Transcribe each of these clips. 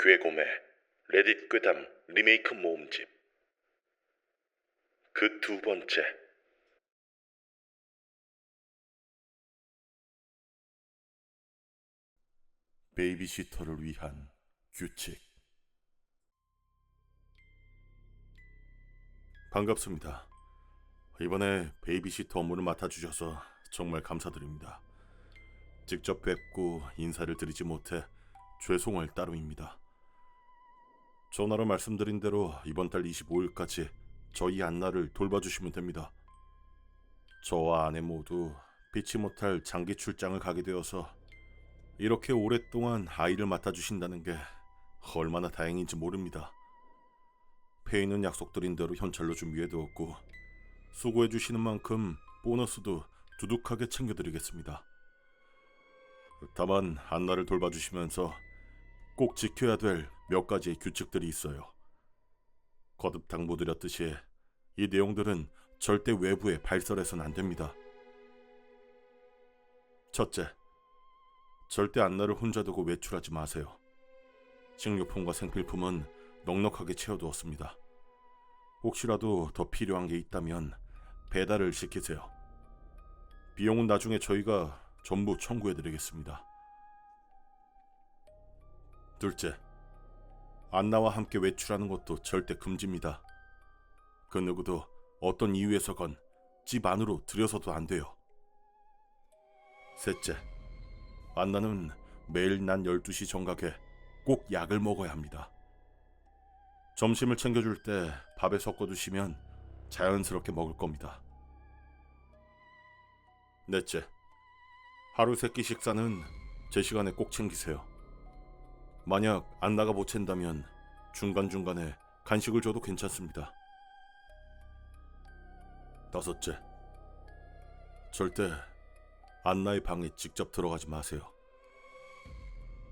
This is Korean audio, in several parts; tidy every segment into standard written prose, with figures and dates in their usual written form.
되고매 레딧 꾀담 리메이크 모음집. 그 두 번째. 베이비시터를 위한 규칙. 반갑습니다. 이번에 베이비시터 업무를 맡아주셔서 정말 감사드립니다. 직접 뵙고 인사를 드리지 못해 죄송할 따름입니다. 전화로 말씀드린 대로 이번 달 25일까지 저희 안나를 돌봐주시면 됩니다. 저와 아내 모두 피치 못할 장기 출장을 가게 되어서 이렇게 오랫동안 아이를 맡아주신다는 게 얼마나 다행인지 모릅니다. 페이는 약속드린 대로 현찰로 준비해두었고 수고해주시는 만큼 보너스도 두둑하게 챙겨드리겠습니다. 다만 안나를 돌봐주시면서 꼭 지켜야 될 몇 가지의 규칙들이 있어요. 거듭 당부드렸듯이 이 내용들은 절대 외부에 발설해서는 안 됩니다. 첫째, 절대 안나를 혼자 두고 외출하지 마세요. 식료품과 생필품은 넉넉하게 채워두었습니다. 혹시라도 더 필요한 게 있다면 배달을 시키세요. 비용은 나중에 저희가 전부 청구해드리겠습니다. 둘째, 안나와 함께 외출하는 것도 절대 금지입니다. 그 누구도 어떤 이유에서건 집 안으로 들여서도 안 돼요. 셋째, 안나는 매일 낮 12시 정각에 꼭 약을 먹어야 합니다. 점심을 챙겨줄 때 밥에 섞어두시면 자연스럽게 먹을 겁니다. 넷째, 하루 세끼 식사는 제 시간에 꼭 챙기세요. 만약 안나가 못 챙다면 중간중간에 간식을 줘도 괜찮습니다. 다섯째, 절대 안나의 방에 직접 들어가지 마세요.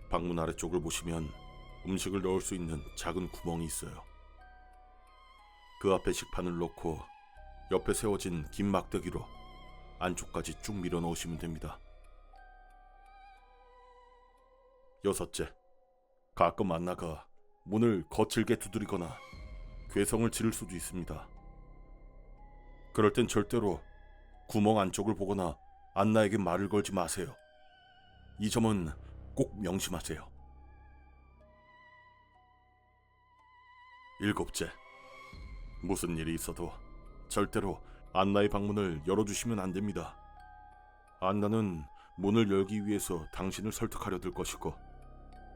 방문 아래쪽을 보시면 음식을 넣을 수 있는 작은 구멍이 있어요. 그 앞에 식판을 놓고 옆에 세워진 긴 막대기로 안쪽까지 쭉 밀어 넣으시면 됩니다. 여섯째, 가끔 안나가 문을 거칠게 두드리거나 괴성을 지를 수도 있습니다. 그럴 땐 절대로 구멍 안쪽을 보거나 안나에게 말을 걸지 마세요. 이 점은 꼭 명심하세요. 일곱째, 무슨 일이 있어도 절대로 안나의 방문을 열어주시면 안 됩니다. 안나는 문을 열기 위해서 당신을 설득하려 들 것이고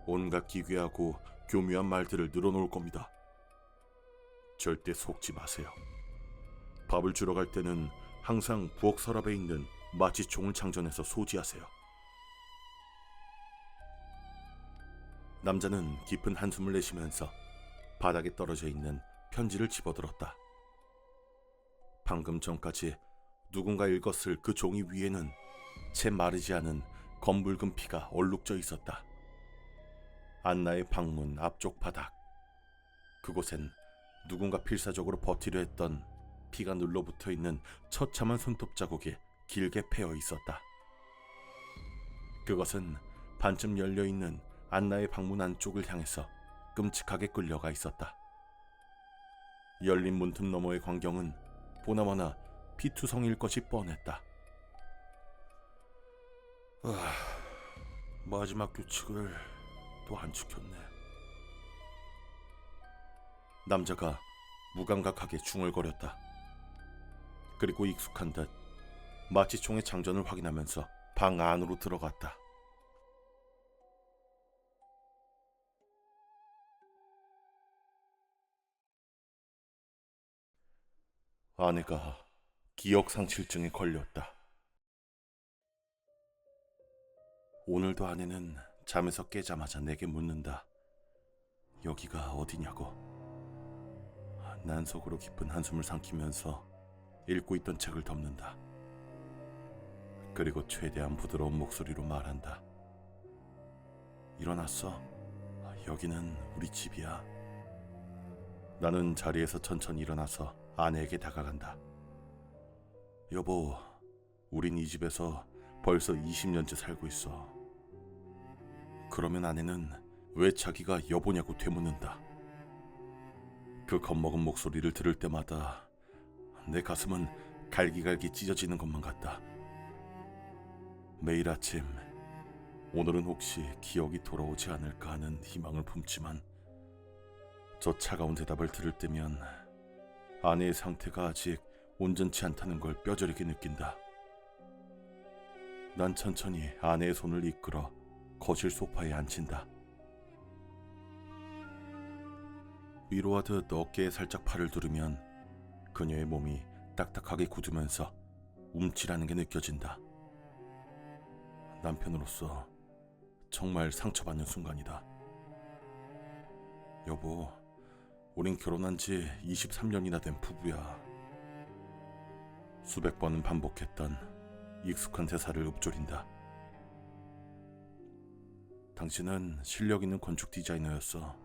온갖 기괴하고 교묘한 말들을 늘어놓을 겁니다. 절대 속지 마세요. 밥을 주러 갈 때는 항상 부엌 서랍에 있는 마취총을 장전해서 소지하세요. 남자는 깊은 한숨을 내쉬면서 바닥에 떨어져 있는 편지를 집어들었다. 방금 전까지 누군가 읽었을 그 종이 위에는 채 마르지 않은 검붉은 피가 얼룩져 있었다. 안나의 방문 앞쪽 바닥. 그곳엔 누군가 필사적으로 버티려 했던 피가 눌러붙어 있는 처참한 손톱 자국이 길게 패여 있었다. 그것은 반쯤 열려있는 안나의 방문 안쪽을 향해서 끔찍하게 끌려가 있었다. 열린 문틈 너머의 광경은 보나마나 피투성이일 것이 뻔했다. 마지막 규칙을 또 안 지켰네. 남자가 무감각하게 중얼거렸다. 그리고 익숙한 듯 마취총의 장전을 확인하면서 방 안으로 들어갔다. 아내가 기억상실증에 걸렸다. 오늘도 아내는 잠에서 깨자마자 내게 묻는다. 여기가 어디냐고. 난 속으로 깊은 한숨을 삼키면서 읽고 있던 책을 덮는다. 그리고 최대한 부드러운 목소리로 말한다. 일어났어. 여기는 우리 집이야. 나는 자리에서 천천히 일어나서 아내에게 다가간다. 여보, 우린 이 집에서 벌써 20년째 살고 있어. 그러면 아내는 왜 자기가 여보냐고 되묻는다. 그 겁먹은 목소리를 들을 때마다 내 가슴은 갈기갈기 찢어지는 것만 같다. 매일 아침 오늘은 혹시 기억이 돌아오지 않을까 하는 희망을 품지만 저 차가운 대답을 들을 때면 아내의 상태가 아직 온전치 않다는 걸 뼈저리게 느낀다. 난 천천히 아내의 손을 이끌어 거실 소파에 앉힌다. 위로하듯 어깨에 살짝 팔을 두르면 그녀의 몸이 딱딱하게 굳으면서 움찔하는 게 느껴진다. 남편으로서 정말 상처받는 순간이다. 여보, 우린 결혼한 지 23년이나 된 부부야. 수백 번은 반복했던 익숙한 대사를 읊조린다. 당신은 실력 있는 건축 디자이너였어.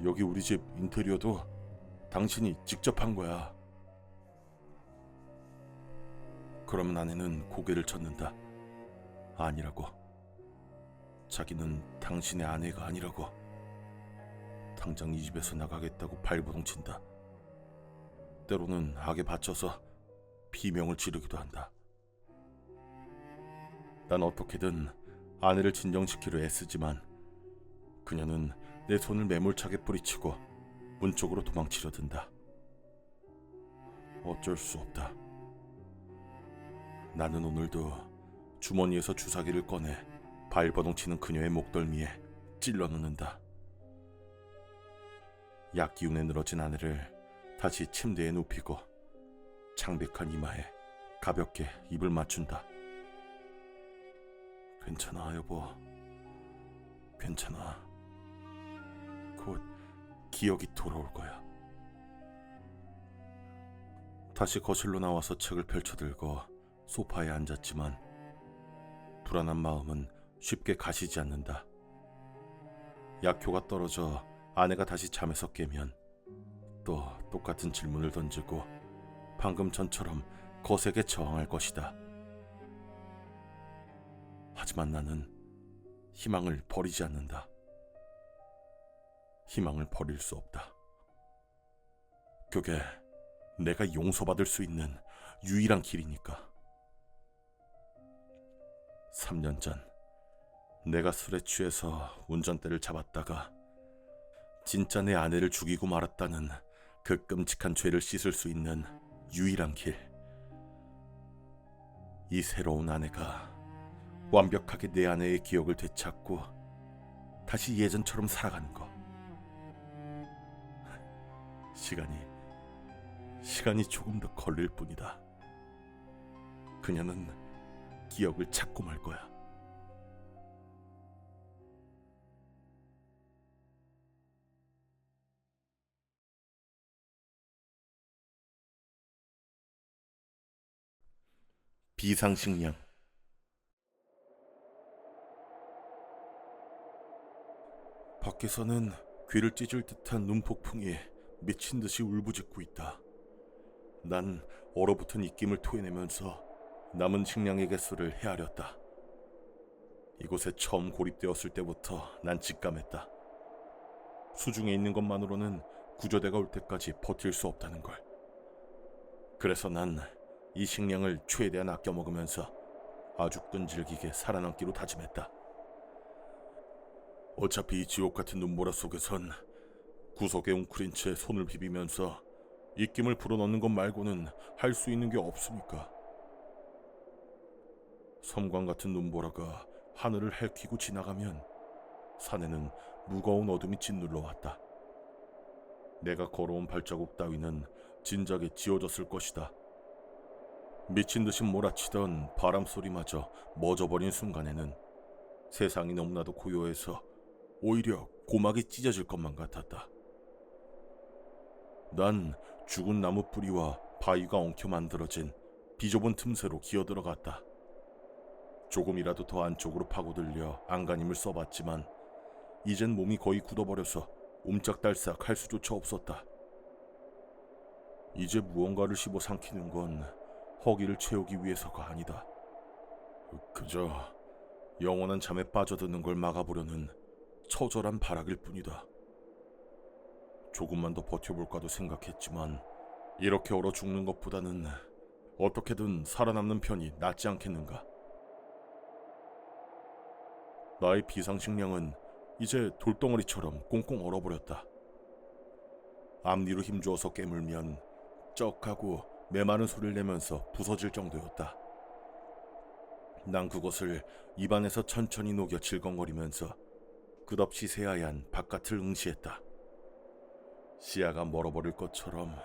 여기 우리 집 인테리어도 당신이 직접 한 거야. 그러면 아내는 고개를 젓는다. 아니라고. 자기는 당신의 아내가 아니라고. 당장 이 집에서 나가겠다고 발버둥 친다. 때로는 악에 받쳐서 비명을 지르기도 한다. 난 어떻게든 아내를 진정시키려 애쓰지만 그녀는 내 손을 매몰차게 뿌리치고 문 쪽으로 도망치려 든다. 어쩔 수 없다. 나는 오늘도 주머니에서 주사기를 꺼내 발버둥 치는 그녀의 목덜미에 찔러 넣는다. 약 기운에 늘어진 아내를 다시 침대에 눕히고 창백한 이마에 가볍게 입을 맞춘다. 괜찮아, 여보. 괜찮아. 곧 기억이 돌아올 거야. 다시 거실로 나와서 책을 펼쳐들고 소파에 앉았지만 불안한 마음은 쉽게 가시지 않는다. 약효가 떨어져 아내가 다시 잠에서 깨면 또 똑같은 질문을 던지고 방금 전처럼 거세게 저항할 것이다. 하지만 나는 희망을 버리지 않는다. 희망을 버릴 수 없다. 그게 내가 용서받을 수 있는 유일한 길이니까. 3년 전 내가 술에 취해서 운전대를 잡았다가 진짜 내 아내를 죽이고 말았다는 그 끔찍한 죄를 씻을 수 있는 유일한 길. 이 새로운 아내가 완벽하게 내 아내의 기억을 되찾고 다시 예전처럼 살아가는 거. 시간이 조금 더 걸릴 뿐이다. 그녀는 기억을 찾고 말 거야. 비상식량. 밖에서는 귀를 찢을 듯한 눈폭풍이 미친 듯이 울부짖고 있다. 난 얼어붙은 입김을 토해내면서 남은 식량의 개수를 헤아렸다. 이곳에 처음 고립되었을 때부터 난 직감했다. 수중에 있는 것만으로는 구조대가 올 때까지 버틸 수 없다는 걸. 그래서 난 이 식량을 최대한 아껴 먹으면서 아주 끈질기게 살아남기로 다짐했다. 어차피 이 지옥 같은 눈보라 속에선 구석에 웅크린 채 손을 비비면서 입김을 불어넣는 것 말고는 할 수 있는 게 없으니까. 섬광 같은 눈보라가 하늘을 헤키고 지나가면 산에는 무거운 어둠이 짓눌러 왔다. 내가 걸어온 발자국 따위는 진작에 지워졌을 것이다. 미친 듯이 몰아치던 바람 소리마저 멎어버린 순간에는 세상이 너무나도 고요해서 오히려 고막이 찢어질 것만 같았다. 난 죽은 나무 뿌리와 바위가 엉켜 만들어진 비좁은 틈새로 기어들어갔다. 조금이라도 더 안쪽으로 파고들려 안간힘을 써봤지만 이젠 몸이 거의 굳어버려서 옴짝달싹 할 수조차 없었다. 이제 무언가를 씹어 삼키는 건 허기를 채우기 위해서가 아니다. 그저 영원한 잠에 빠져드는 걸 막아보려는 처절한 발악일 뿐이다. 조금만 더 버텨볼까도 생각했지만 이렇게 얼어 죽는 것보다는 어떻게든 살아남는 편이 낫지 않겠는가. 나의 비상식량은 이제 돌덩어리처럼 꽁꽁 얼어버렸다. 앞니로 힘주어서 깨물면 쩍하고 메마른 소리를 내면서 부서질 정도였다. 난 그것을 입안에서 천천히 녹여 질겅거리면서 끝없이 새하얀 바깥을 응시했다. 시야가 멀어버릴 것처럼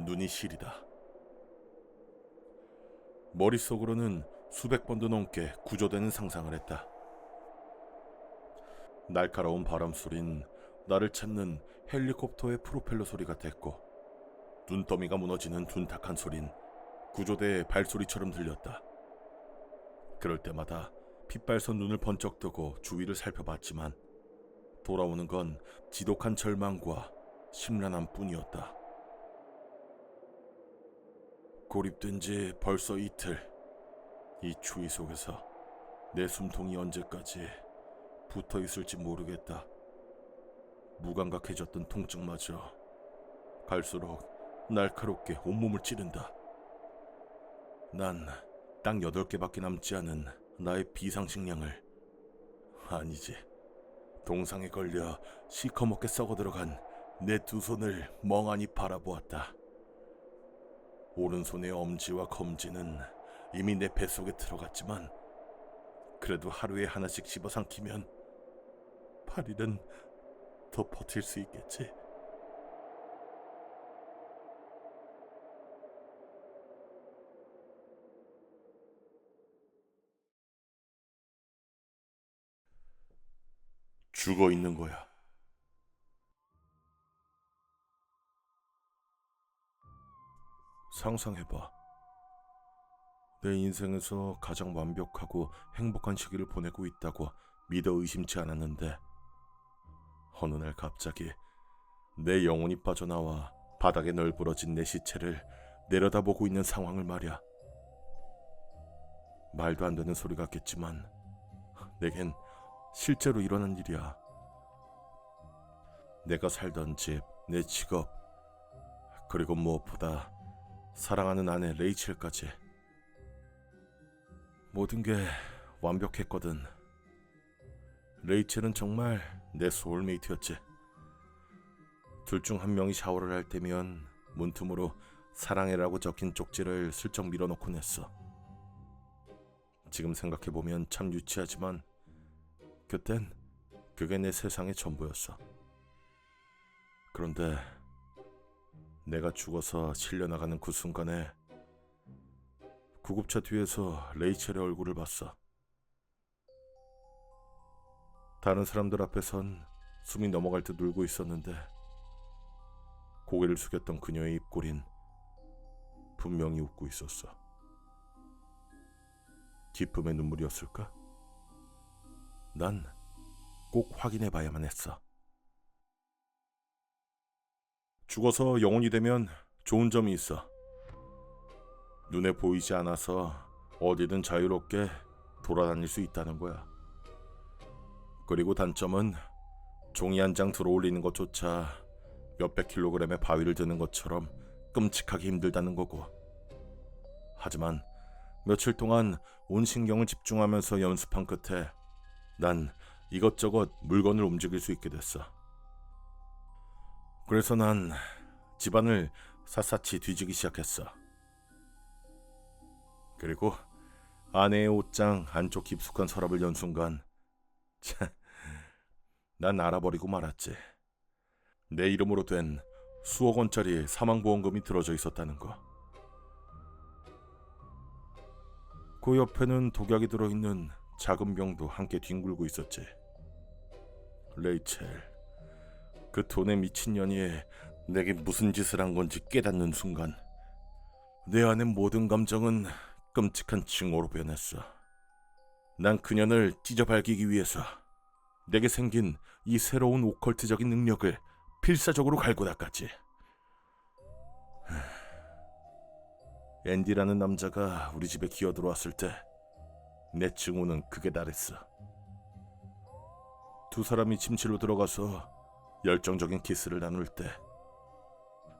눈이 시리다. 머릿속으로는 수백 번도 넘게 구조되는 상상을 했다. 날카로운 바람 소린 나를 찾는 헬리콥터의 프로펠러 소리 같았고, 눈더미가 무너지는 둔탁한 소린 구조대의 발소리처럼 들렸다. 그럴 때마다 핏발선 눈을 번쩍 뜨고 주위를 살펴봤지만 돌아오는 건 지독한 절망과 심란함 뿐이었다. 고립된 지 벌써 이틀. 이 추위 속에서 내 숨통이 언제까지 붙어 있을지 모르겠다. 무감각해졌던 통증마저 갈수록 날카롭게 온몸을 찌른다. 난 딱 8개밖에 남지 않은 나의 비상식량을, 아니지, 동상에 걸려 시커멓게 썩어들어간 내 두 손을 멍하니 바라보았다. 오른손의 엄지와 검지는 이미 내 뱃속에 들어갔지만 그래도 하루에 하나씩 집어삼키면 8일은 더 버틸 수 있겠지. 죽어 있는 거야. 상상해봐. 내 인생에서 가장 완벽하고 행복한 시기를 보내고 있다고 믿어 의심치 않았는데 어느 날 갑자기 내 영혼이 빠져나와 바닥에 널브러진 내 시체를 내려다보고 있는 상황을 말이야. 말도 안 되는 소리 같겠지만 내겐 실제로 일어난 일이야. 내가 살던 집, 내 직업, 그리고 무엇보다 사랑하는 아내 레이첼까지. 모든 게 완벽했거든. 레이첼은 정말 내 소울메이트였지. 둘 중 한 명이 샤워를 할 때면 문틈으로 사랑해라고 적힌 쪽지를 슬쩍 밀어넣곤 했어. 지금 생각해보면 참 유치하지만 그땐 그게 내 세상의 전부였어. 그런데 내가 죽어서 실려나가는 그 순간에 구급차 뒤에서 레이첼의 얼굴을 봤어. 다른 사람들 앞에선 숨이 넘어갈 듯 울고 있었는데 고개를 숙였던 그녀의 입꼬린 분명히 웃고 있었어. 기쁨의 눈물이었을까? 난 꼭 확인해봐야만 했어. 죽어서 영혼이 되면 좋은 점이 있어. 눈에 보이지 않아서 어디든 자유롭게 돌아다닐 수 있다는 거야. 그리고 단점은 종이 한 장 들어올리는 것조차 몇백 킬로그램의 바위를 드는 것처럼 끔찍하게 힘들다는 거고. 하지만 며칠 동안 온 신경을 집중하면서 연습한 끝에 난 이것저것 물건을 움직일 수 있게 됐어. 그래서 난 집안을 샅샅이 뒤지기 시작했어. 그리고 아내의 옷장 안쪽 깊숙한 서랍을 연 순간 난 알아버리고 말았지. 내 이름으로 된 수억 원짜리 사망보험금이 들어져 있었다는 거. 그 옆에는 독약이 들어있는 작은 병도 함께 뒹굴고 있었지. 레이첼, 그 돈에 미친 년이 내게 무슨 짓을 한 건지 깨닫는 순간 내 안의 모든 감정은 끔찍한 징후로 변했어. 난 그년을 찢어발기기 위해서 내게 생긴 이 새로운 오컬트적인 능력을 필사적으로 갈고 닦았지. 앤디라는 남자가 우리 집에 기어들어왔을 때 내 증오는 극에 달했어. 두 사람이 침실로 들어가서 열정적인 키스를 나눌 때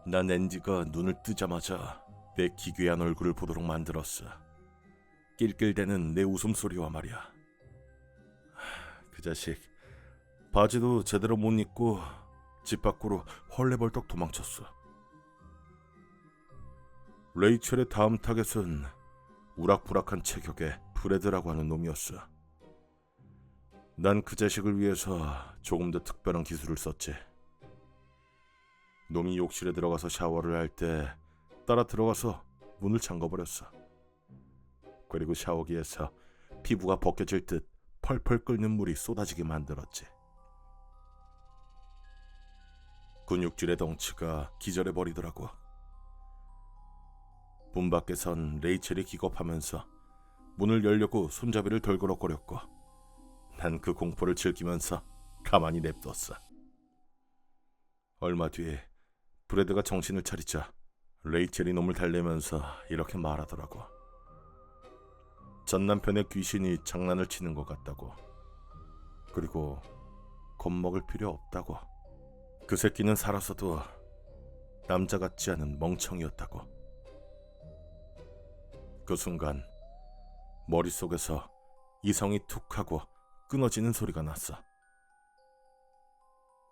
난 앤디가 눈을 뜨자마자 내 기괴한 얼굴을 보도록 만들었어. 낄낄대는 내 웃음소리와 말이야. 그 자식 바지도 제대로 못 입고 집 밖으로 헐레벌떡 도망쳤어. 레이첼의 다음 타겟은 우락부락한 체격의 브래드라고 하는 놈이었어. 난 그 자식을 위해서 조금 더 특별한 기술을 썼지. 놈이 욕실에 들어가서 샤워를 할 때 따라 들어가서 문을 잠궈버렸어. 그리고 샤워기에서 피부가 벗겨질 듯 펄펄 끓는 물이 쏟아지게 만들었지. 근육질의 덩치가 기절해버리더라고. 문 밖에선 레이첼이 기겁하면서 문을 열려고 손잡이를 덜그럭거렸고 난 그 공포를 즐기면서 가만히 냅뒀어. 얼마 뒤에 브래드가 정신을 차리자 레이첼이 놈을 달래면서 이렇게 말하더라고. 전 남편의 귀신이 장난을 치는 것 같다고. 그리고 겁먹을 필요 없다고. 그 새끼는 살아서도 남자 같지 않은 멍청이였다고. 그 순간 머릿속에서 이성이 툭 하고 끊어지는 소리가 났어.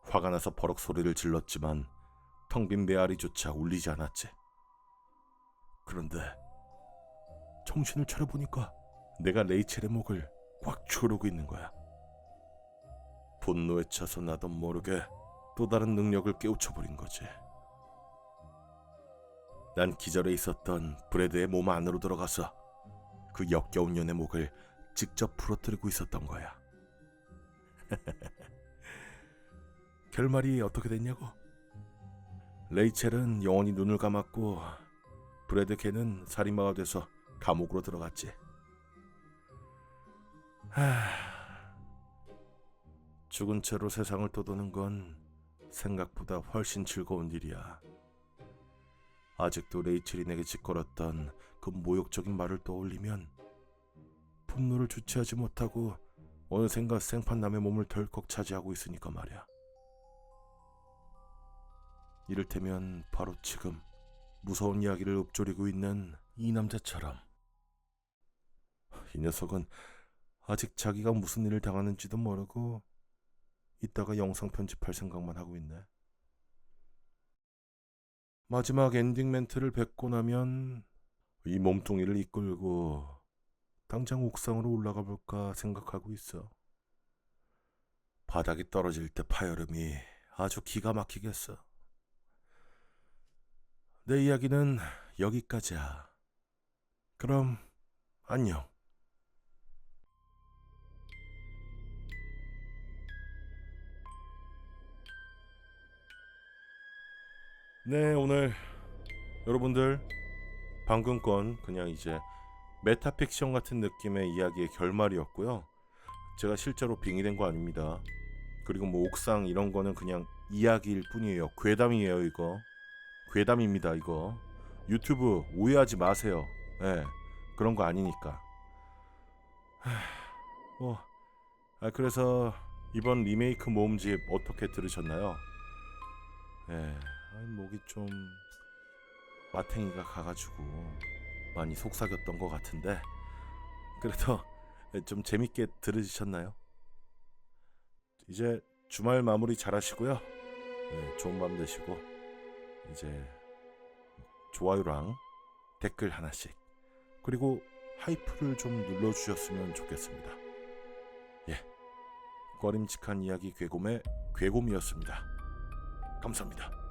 화가 나서 버럭 소리를 질렀지만 텅 빈 메아리조차 울리지 않았지. 그런데 정신을 차려보니까 내가 레이첼의 목을 꽉 조르고 있는 거야. 분노에 차서 나도 모르게 또 다른 능력을 깨우쳐버린 거지. 난 기절해 있었던 브래드의 몸 안으로 들어가서 그 역겨운 년의 목을 직접 부러뜨리고 있었던 거야. 결말이 어떻게 됐냐고? 레이첼은 영원히 눈을 감았고 브래드 걔는 살인마가 돼서 감옥으로 들어갔지. 죽은 채로 세상을 떠도는 건 생각보다 훨씬 즐거운 일이야. 아직도 레이첼이 내게 짓걸었던 그 모욕적인 말을 떠올리면 분노를 주체하지 못하고 어느샌가 생판 남의 몸을 덜컥 차지하고 있으니까 말이야. 이를테면 바로 지금 무서운 이야기를 읊조리고 있는 이 남자처럼. 이 녀석은 아직 자기가 무슨 일을 당하는지도 모르고 이따가 영상 편집할 생각만 하고 있네. 마지막 엔딩 멘트를 뱉고 나면 이 몸뚱이를 이끌고 당장 옥상으로 올라가 볼까 생각하고 있어. 바닥이 떨어질 때 파열음이 아주 기가 막히겠어. 내 이야기는 여기까지야. 그럼 안녕. 네, 오늘 여러분들 방금 건 그냥 이제 메타픽션 같은 느낌의 이야기의 결말이었고요. 제가 실제로 빙의된 거 아닙니다. 그리고 뭐 옥상 이런 거는 그냥 이야기일 뿐이에요. 괴담이에요. 이거 괴담입니다. 이거 유튜브 오해하지 마세요. 네, 그런 거 아니니까. 그래서 이번 리메이크 모음집 어떻게 들으셨나요? 네, 목이 좀 마탱이가 가가지고 많이 속삭였던 것 같은데 그래도 좀 재밌게 들으셨나요? 이제 주말 마무리 잘 하시고요. 네, 좋은 밤 되시고 이제 좋아요랑 댓글 하나씩 그리고 하이프를 좀 눌러주셨으면 좋겠습니다. 예, 꺼림칙한 이야기 괴곰의 괴곰이었습니다. 감사합니다.